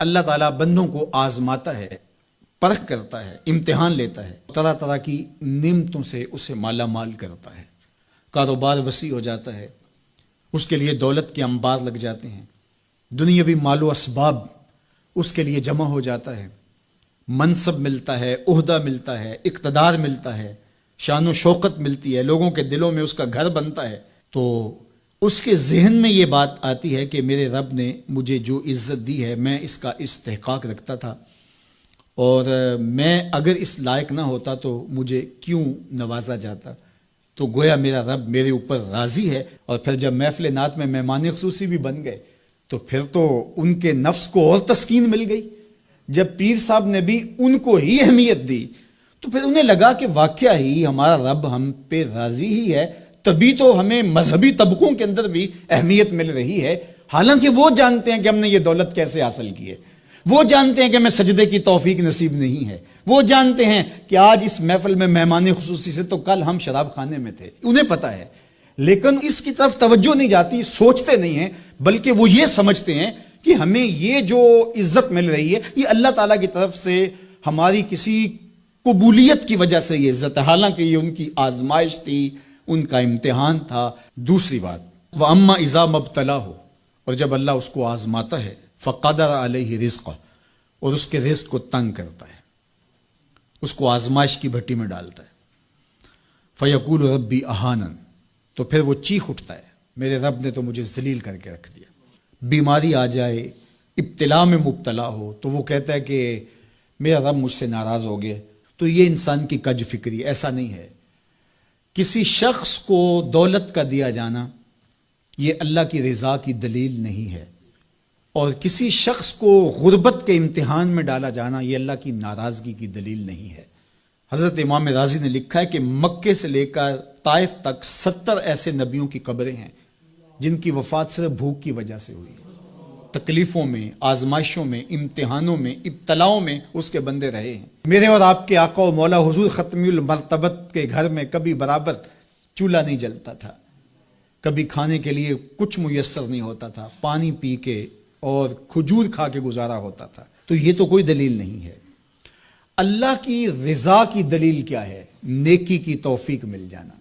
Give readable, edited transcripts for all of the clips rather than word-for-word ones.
اللہ تعالیٰ بندوں کو آزماتا ہے، پرکھ کرتا ہے، امتحان لیتا ہے، طرح طرح کی نعمتوں سے اسے مالا مال کرتا ہے، کاروبار وسیع ہو جاتا ہے، اس کے لیے دولت کے انبار لگ جاتے ہیں، دنیاوی مال و اسباب اس کے لیے جمع ہو جاتا ہے، منصب ملتا ہے، عہدہ ملتا ہے، اقتدار ملتا ہے، شان و شوکت ملتی ہے، لوگوں کے دلوں میں اس کا گھر بنتا ہے، تو اس کے ذہن میں یہ بات آتی ہے کہ میرے رب نے مجھے جو عزت دی ہے میں اس کا استحقاق رکھتا تھا، اور میں اگر اس لائق نہ ہوتا تو مجھے کیوں نوازا جاتا، تو گویا میرا رب میرے اوپر راضی ہے۔ اور پھر جب محفل نعت میں مہمان خصوصی بھی بن گئے تو پھر تو ان کے نفس کو اور تسکین مل گئی۔ جب پیر صاحب نے بھی ان کو ہی اہمیت دی تو پھر انہیں لگا کہ واقعہ ہی ہمارا رب ہم پہ راضی ہی ہے، تبھی تو ہمیں مذہبی طبقوں کے اندر بھی اہمیت مل رہی ہے، حالانکہ وہ جانتے ہیں کہ ہم نے یہ دولت کیسے حاصل کی ہے، وہ جانتے ہیں کہ ہمیں سجدے کی توفیق نصیب نہیں ہے، وہ جانتے ہیں کہ آج اس محفل میں مہمان خصوصی سے تو کل ہم شراب خانے میں تھے، انہیں پتہ ہے، لیکن اس کی طرف توجہ نہیں جاتی، سوچتے نہیں ہیں، بلکہ وہ یہ سمجھتے ہیں کہ ہمیں یہ جو عزت مل رہی ہے یہ اللہ تعالیٰ کی طرف سے ہماری کسی قبولیت کی وجہ سے یہ عزت ہے، حالانکہ یہ ان کی آزمائش تھی، ان کا امتحان تھا۔ دوسری بات، وَأَمَّا إِذَا مَبْتَلَاهُ، اور جب اللہ اس کو آزماتا ہے، فَقَدَرَ عَلَيْهِ رِزْقَهُ، اور اس کے رزق کو تنگ کرتا ہے، اس کو آزمائش کی بھٹی میں ڈالتا ہے، فَيَقُولُ رَبِّي أَهَانَنِ، تو پھر وہ چیخ اٹھتا ہے، میرے رب نے تو مجھے ذلیل کر کے رکھ دیا۔ بیماری آ جائے، ابتلا میں مبتلا ہو تو وہ کہتا ہے کہ میرا رب مجھ سے ناراض ہو گیا۔ تو یہ انسان کی کج فکری، ایسا نہیں ہے۔ کسی شخص کو دولت کا دیا جانا یہ اللہ کی رضا کی دلیل نہیں ہے، اور کسی شخص کو غربت کے امتحان میں ڈالا جانا یہ اللہ کی ناراضگی کی دلیل نہیں ہے۔ حضرت امام رازی نے لکھا ہے کہ مکے سے لے کر طائف تک 70 ایسے نبیوں کی قبریں ہیں جن کی وفات صرف بھوک کی وجہ سے ہوئی، تکلیفوں میں، آزمائشوں میں، امتحانوں میں، ابتلاؤں میں اس کے بندے رہے ہیں۔ میرے اور آپ کے آقا و مولا حضور ختمی المرتبت کے گھر میں کبھی برابر چولہا نہیں جلتا تھا، کبھی کھانے کے لیے کچھ میسر نہیں ہوتا تھا، پانی پی کے اور کھجور کھا کے گزارا ہوتا تھا، تو یہ تو کوئی دلیل نہیں ہے۔ اللہ کی رضا کی دلیل کیا ہے؟ نیکی کی توفیق مل جانا۔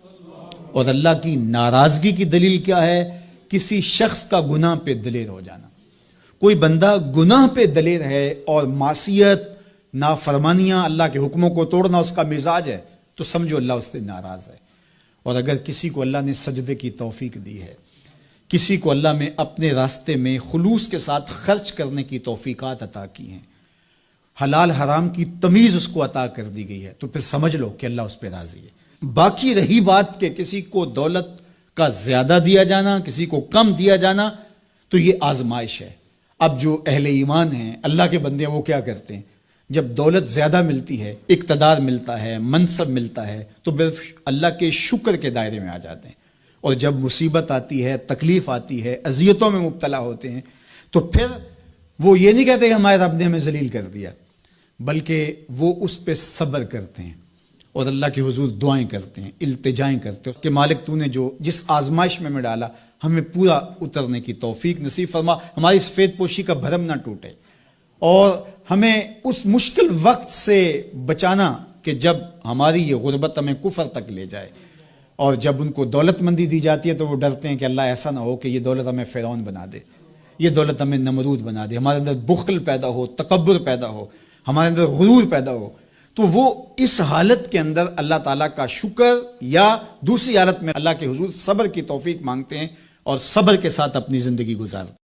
اور اللہ کی ناراضگی کی دلیل کیا ہے؟ کسی شخص کا گناہ پہ دلیر ہو جانا۔ کوئی بندہ گناہ پہ دلیر ہے اور معصیت، نافرمانیاں، اللہ کے حکموں کو توڑنا اس کا مزاج ہے تو سمجھو اللہ اس سے ناراض ہے۔ اور اگر کسی کو اللہ نے سجدے کی توفیق دی ہے، کسی کو اللہ نے اپنے راستے میں خلوص کے ساتھ خرچ کرنے کی توفیقات عطا کی ہیں، حلال حرام کی تمیز اس کو عطا کر دی گئی ہے، تو پھر سمجھ لو کہ اللہ اس پہ راضی ہے۔ باقی رہی بات کہ کسی کو دولت کا زیادہ دیا جانا، کسی کو کم دیا جانا، تو یہ آزمائش ہے۔ اب جو اہل ایمان ہیں، اللہ کے بندے ہیں، وہ کیا کرتے ہیں؟ جب دولت زیادہ ملتی ہے، اقتدار ملتا ہے، منصب ملتا ہے، تو صرف اللہ کے شکر کے دائرے میں آ جاتے ہیں، اور جب مصیبت آتی ہے، تکلیف آتی ہے، اذیتوں میں مبتلا ہوتے ہیں، تو پھر وہ یہ نہیں کہتے کہ ہمارے رب نے ہمیں ذلیل کر دیا، بلکہ وہ اس پہ صبر کرتے ہیں اور اللہ کے حضور دعائیں کرتے ہیں، التجائیں کرتے ہیں کہ مالک تو نے جو جس آزمائش میں ڈالا ہمیں پورا اترنے کی توفیق نصیب فرما، ہماری سفید پوشی کا بھرم نہ ٹوٹے، اور ہمیں اس مشکل وقت سے بچانا کہ جب ہماری یہ غربت ہمیں کفر تک لے جائے۔ اور جب ان کو دولت مندی دی جاتی ہے تو وہ ڈرتے ہیں کہ اللہ ایسا نہ ہو کہ یہ دولت ہمیں فرعون بنا دے، یہ دولت ہمیں نمرود بنا دے، ہمارے اندر بخل پیدا ہو، تکبر پیدا ہو، ہمارے اندر غرور پیدا ہو، تو وہ اس حالت کے اندر اللہ تعالیٰ کا شکر یا دوسری حالت میں اللہ کے حضور صبر کی توفیق مانگتے ہیں اور صبر کے ساتھ اپنی زندگی گزارتے ہیں۔